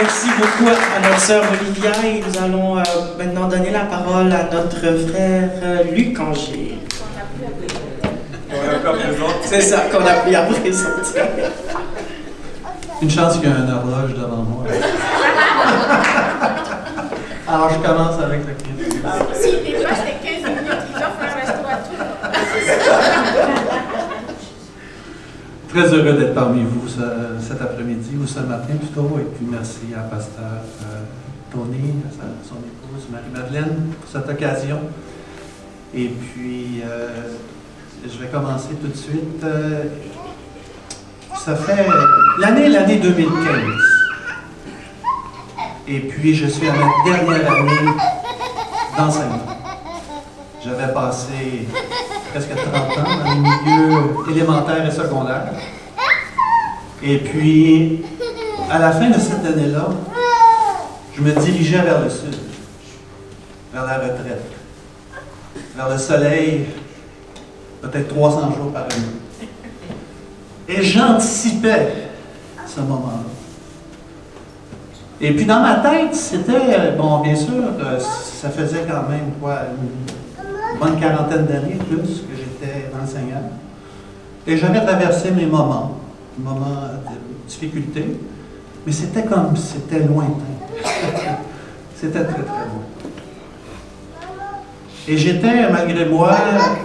Merci beaucoup à notre sœur Olivia et nous allons maintenant donner la parole à notre frère Luc Angers. C'est ça qu'on a pu présenter. Une chance qu'il y a une horloge devant moi. Alors, je commence avec le Christ. Si, déjà, c'était 15 minutes, il va faire rester à tout. Très heureux d'être parmi vous cet après-midi ou ce matin plutôt. Et puis, merci à Pasteur Tony, à son épouse Marie-Madeleine pour cette occasion. Et puis, je vais commencer tout de suite. Ça fait l'année 2015. Et puis, je suis à ma dernière année d'enseignement. J'avais passé presque 30 ans dans les milieux élémentaires et secondaires. Et puis, à la fin de cette année-là, je me dirigeais vers le sud, vers la retraite, vers le soleil, peut-être 300 jours par année. Et j'anticipais ce moment-là. Et puis dans ma tête, c'était, bon, bien sûr, ça faisait quand même, quoi, une bonne quarantaine d'années plus que j'étais enseignant. Et j'avais traversé mes moments de difficulté, mais c'était comme, c'était lointain. C'était très, très loin. Et j'étais, malgré moi,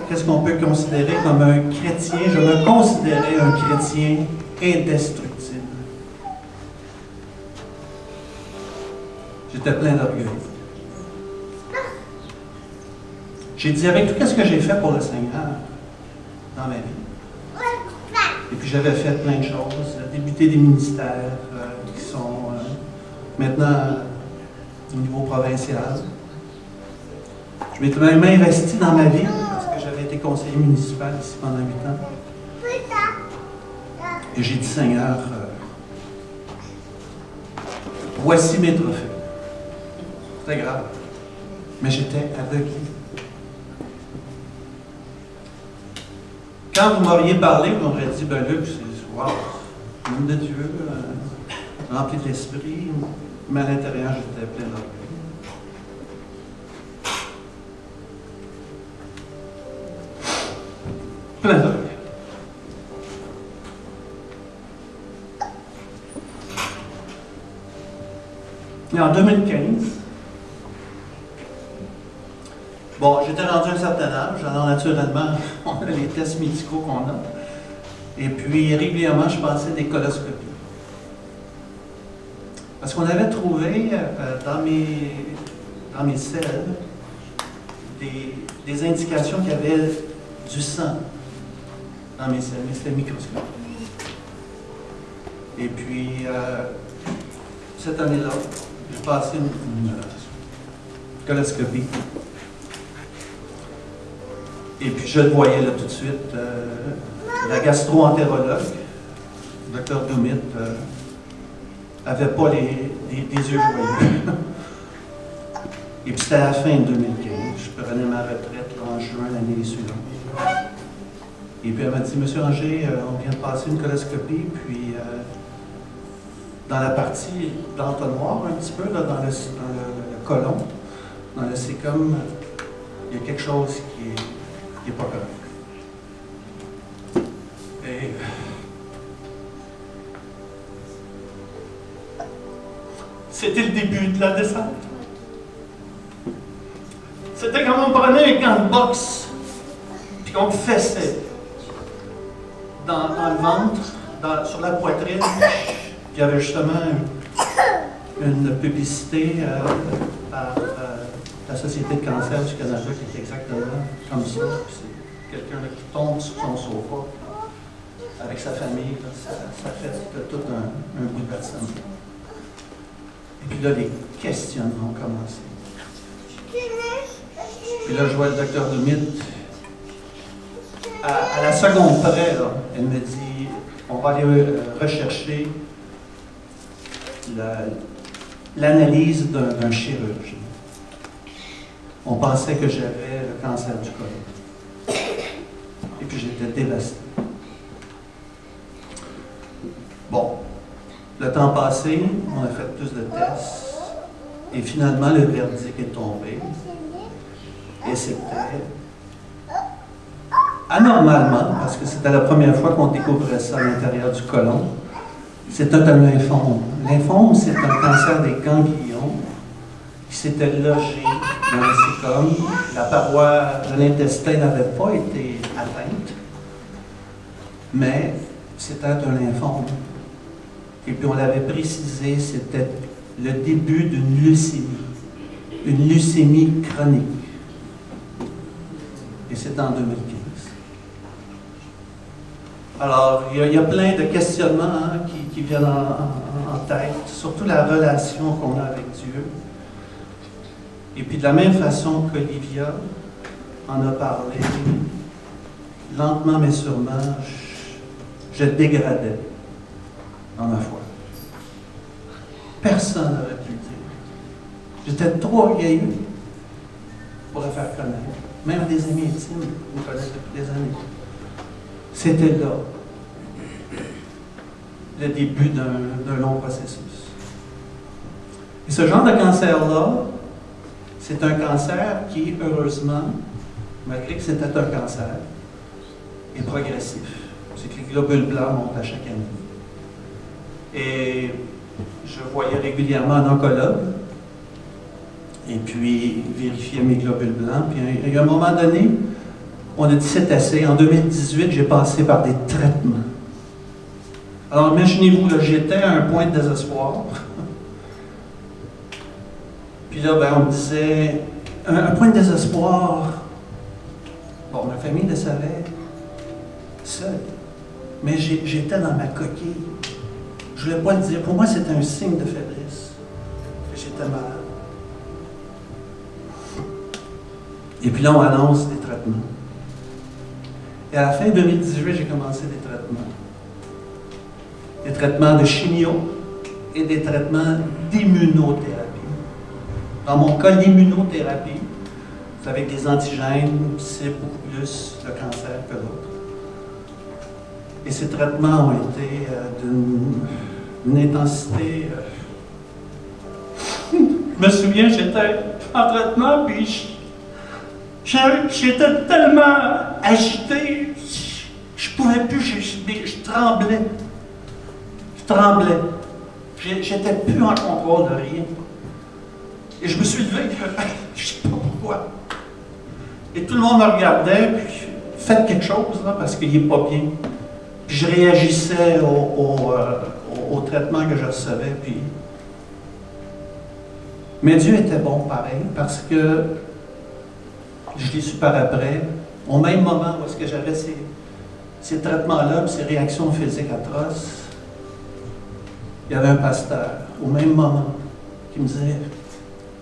qu'est-ce qu'on peut considérer comme un chrétien? Je me considérais un chrétien indestructible. J'étais plein d'orgueil. J'ai dit, avec tout ce que j'ai fait pour le Seigneur dans ma vie, et puis j'avais fait plein de choses, débuté des ministères qui sont maintenant au niveau provincial. Je m'étais même investi dans ma vie parce que j'avais été conseiller municipal ici pendant 8 ans. Et j'ai dit, Seigneur, voici mes trophées. C'était grave. Mais j'étais aveugle. Quand vous m'auriez parlé, vous m'auriez dit, ben Luc, c'est wow, l'homme de Dieu, rempli de l'esprit, mais à l'intérieur, j'étais plein d'orgueil. Plein d'orgueil. Et en 2015, bon, j'étais rendu à un certain âge, alors naturellement, on a les tests médicaux qu'on a. Et puis, régulièrement, je passais des coloscopies. Parce qu'on avait trouvé dans mes selles des indications qu'il y avait du sang dans mes selles, mais c'était microscopique. Et puis, cette année-là, j'ai passé une coloscopie. Et puis je le voyais là tout de suite, la gastro-entérologue, le Dr Doumit, n'avait pas les yeux joyeux. Et puis c'était à la fin de 2015, je prenais ma retraite là, en juin l'année suivante. Et puis elle m'a dit, Monsieur Angers, on vient de passer une coloscopie, puis dans la partie d'entonnoir un petit peu, là, dans le côlon, dans le sécum, il y a quelque chose qui n'est pas correct. Et c'était le début de la descente. C'était comme on prenait un gant de boxe, puis qu'on fessait dans le ventre, sur la poitrine. Il y avait justement une publicité par la Société de cancer du Canada qui est exactement comme ça. C'est quelqu'un qui tombe sur son sofa avec sa famille. Là, ça fait tout un bout de personne. Et puis là, les questionnements ont commencé. Puis là, je vois le docteur Doumit. À la seconde près, là, elle me dit, on va aller rechercher l'analyse d'un chirurgien. On pensait que j'avais le cancer du côlon. Et puis j'étais dévasté. Bon, Le temps passé, on a fait plus de tests. Et finalement, le verdict est tombé. Et c'était anormalement, parce que c'était la première fois qu'on découvrait ça à l'intérieur du côlon, c'était un lymphome. Lymphome, c'est un cancer des ganglions qui s'était logé dans le cécum. La paroi de l'intestin n'avait pas été atteinte, mais c'était un lymphome. Et puis on l'avait précisé, c'était le début d'une leucémie chronique. Et c'est en 2015. Alors, il y a plein de questionnements qui viennent en tête, surtout la relation qu'on a avec Dieu. Et puis de la même façon qu'Olivia en a parlé, lentement mais sûrement, je dégradais dans ma foi. Personne n'aurait pu le dire. J'étais trop orgueilleux pour le faire connaître. Même des amis intimes me connaissent depuis des années. C'était là le début d'un long processus. Et ce genre de cancer-là, c'est un cancer qui, heureusement, malgré que c'était un cancer, est progressif. C'est que les globules blancs montent à chaque année. Et je voyais régulièrement un oncologue, et puis vérifier mes globules blancs. Puis à un moment donné, on a dit c'est assez. En 2018, j'ai passé par des traitements. Alors imaginez-vous, j'étais à un point de désespoir. Puis là, ben, on me disait, un point de désespoir. Bon, ma famille le savait, seule. Mais j'étais dans ma coquille. Je ne voulais pas le dire. Pour moi, c'était un signe de faiblesse. Que j'étais malade. Et puis là, on annonce des traitements. Et à la fin 2018, j'ai commencé des traitements. Des traitements de chimio et des traitements d'immunothérapie. Dans mon cas, l'immunothérapie, c'est avec des antigènes, c'est beaucoup plus le cancer que l'autre. Et ces traitements ont été d'une intensité... Je me souviens, j'étais en traitement, puis j'étais tellement agité, je ne pouvais plus, je tremblais. Je tremblais. J'étais plus en contrôle de rien. Et je me suis levé, je ne sais pas pourquoi. Et tout le monde me regardait, puis faites quelque chose, là, parce qu'il n'est pas bien. Puis je réagissais au traitement que je recevais. Puis... Mais Dieu était bon pareil, parce que je l'ai su par après, au même moment où j'avais ces traitements-là, ces réactions physiques atroces, il y avait un pasteur, au même moment, qui me disait,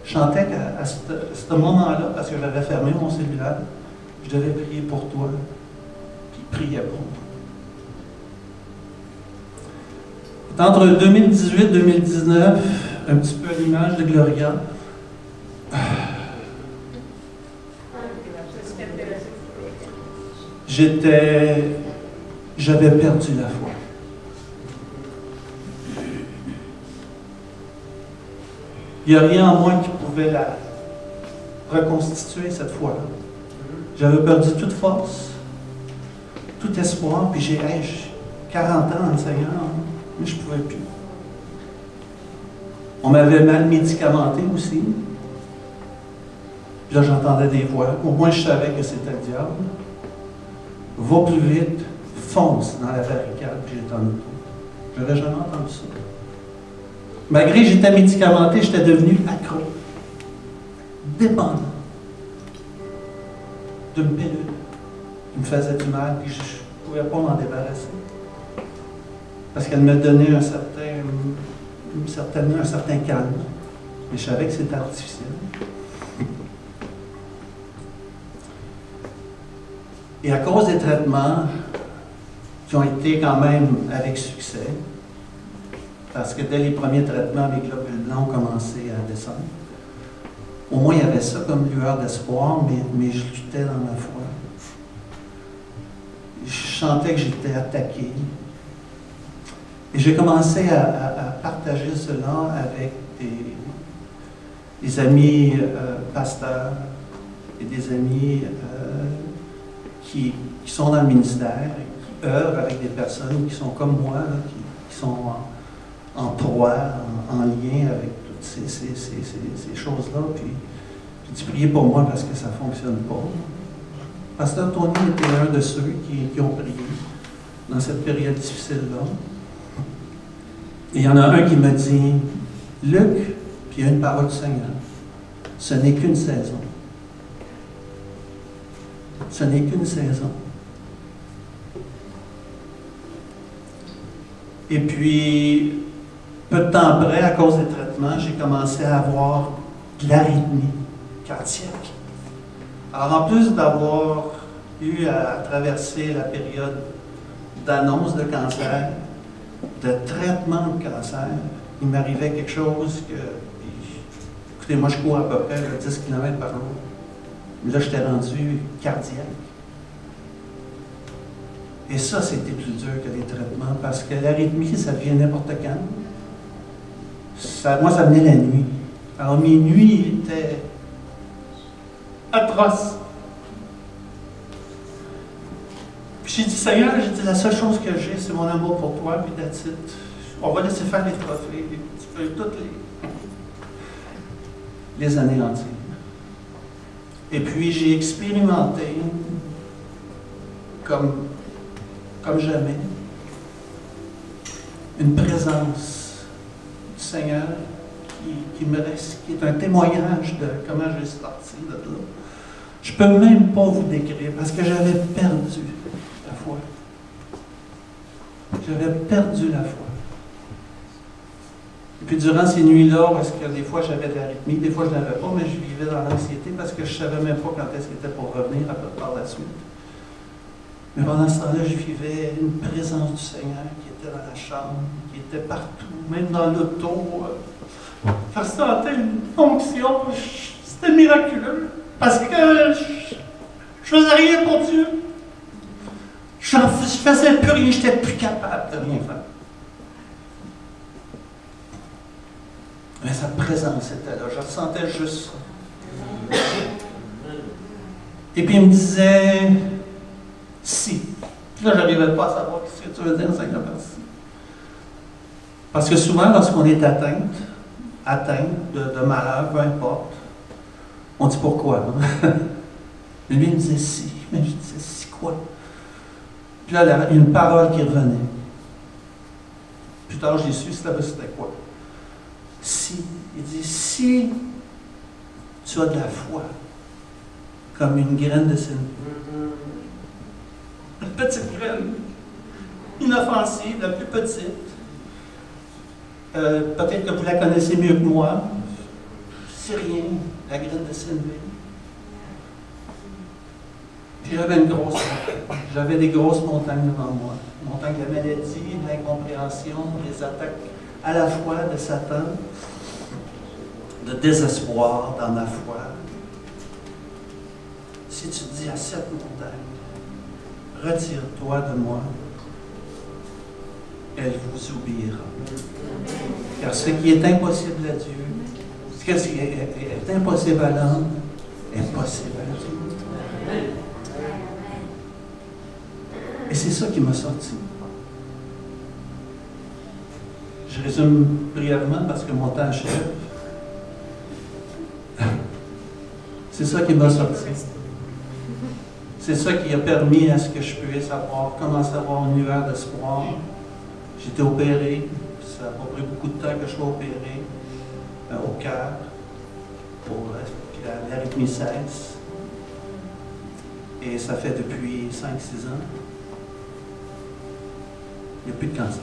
je chantais qu'à ce moment-là, parce que j'avais fermé mon cellulaire, je devais prier pour toi, puis il priait pour moi. Entre 2018 et 2019, un petit peu à l'image de Gloria, j'avais perdu la foi. Il n'y a rien en moi qui pouvait la reconstituer cette foi-là. J'avais perdu toute force, tout espoir, puis j'ai 40 ans dans le Seigneur, mais je ne pouvais plus. On m'avait mal médicamenté aussi. Puis là, j'entendais des voix. Au moins, je savais que c'était le diable. Va plus vite, fonce dans la barricade, puis j'étais en auto. Je n'avais jamais entendu ça. Malgré que j'étais médicamenté, j'étais devenu accro, dépendant d'une pilule qui me faisait du mal, puis je ne pouvais pas m'en débarrasser. Parce qu'elle me donnait certainement un certain calme. Mais je savais que c'était artificiel. Et à cause des traitements, qui ont été quand même avec succès, parce que dès les premiers traitements, mes globules blancs ont commencé à descendre. Au moins, il y avait ça comme lueur d'espoir, mais je luttais dans ma foi. Je sentais que j'étais attaqué. Et j'ai commencé à partager cela avec des amis pasteurs et des amis qui sont dans le ministère, qui œuvrent avec des personnes qui sont comme moi, là, qui sont en proie, en lien avec toutes ces choses-là. Puis j'ai dit, priez pour moi parce que ça ne fonctionne pas. Pasteur Tony était un de ceux qui ont prié dans cette période difficile-là. Et il y en a un qui me dit, Luc, puis il y a une parole du Seigneur, ce n'est qu'une saison. Ce n'est qu'une saison. Et puis, peu de temps après, à cause des traitements, j'ai commencé à avoir de l'arythmie cardiaque. Alors, en plus d'avoir eu à traverser la période d'annonce de cancer, de traitement de cancer, il m'arrivait quelque chose que... Écoutez, moi, je cours à peu près 10 km par jour. Mais là, j'étais rendu cardiaque. Et ça, c'était plus dur que les traitements, parce que l'arythmie, ça vient n'importe quand. Moi, ça venait la nuit. Alors, mes nuits étaient atroces. Puis j'ai dit, Seigneur, j'ai dit, la seule chose que j'ai, c'est mon amour pour toi, puis that's it. On va laisser faire les trophées, les petits peu, toutes les années entières. Et puis, j'ai expérimenté, comme jamais, une présence du Seigneur qui est un témoignage de comment j'ai sorti de là. Je ne peux même pas vous décrire, parce que j'avais perdu la foi. J'avais perdu la foi. Et puis durant ces nuits-là, parce que des fois j'avais de l'arythmie, des fois je ne l'avais pas, mais je vivais dans l'anxiété parce que je ne savais même pas quand est-ce qu'il était pour revenir par la suite. Mais pendant ce temps-là, je vivais une présence du Seigneur qui était dans la chambre, qui était partout, même dans l'auto. Je ressentais une onction, c'était miraculeux, parce que je faisais rien pour Dieu. Je faisais plus rien, je n'étais plus capable de rien faire. Mais sa présence était là, je ressentais juste ça. Et puis il me disait, si. Puis là, je n'arrivais pas à savoir ce que tu veux dire, Seigneur, merci. Parce que souvent, lorsqu'on est atteint de malheur, peu importe, on dit pourquoi. Mais lui, il me disait si. Mais je disais, si quoi? Puis là, il y a une parole qui revenait. Plus tard, j'ai su, c'était quoi? Si. Il dit, si tu as de la foi, comme une graine de sénévé. Une petite graine, inoffensive, la plus petite. Peut-être que vous la connaissez mieux que moi. C'est rien, la graine de sénévé. Puis j'avais des grosses montagnes devant moi. Montagnes de la maladie, de l'incompréhension, des attaques à la fois de Satan, de désespoir dans ma foi. Si tu dis à cette montagne, retire-toi de moi, elle vous obéira. Car ce qui est impossible à Dieu, ce qui est impossible à l'homme, est possible à Dieu. Et c'est ça qui m'a sorti. Je résume brièvement parce que mon temps achève. C'est ça qui m'a sorti. C'est ça qui a permis à ce que je puisse commencer à avoir un univers d'espoir. J'ai été opéré. Ça n'a pas pris beaucoup de temps que je sois opéré au cœur. Puis l'arythmie cesse. Et ça fait depuis 5-6 ans. Il n'y a plus de cancer.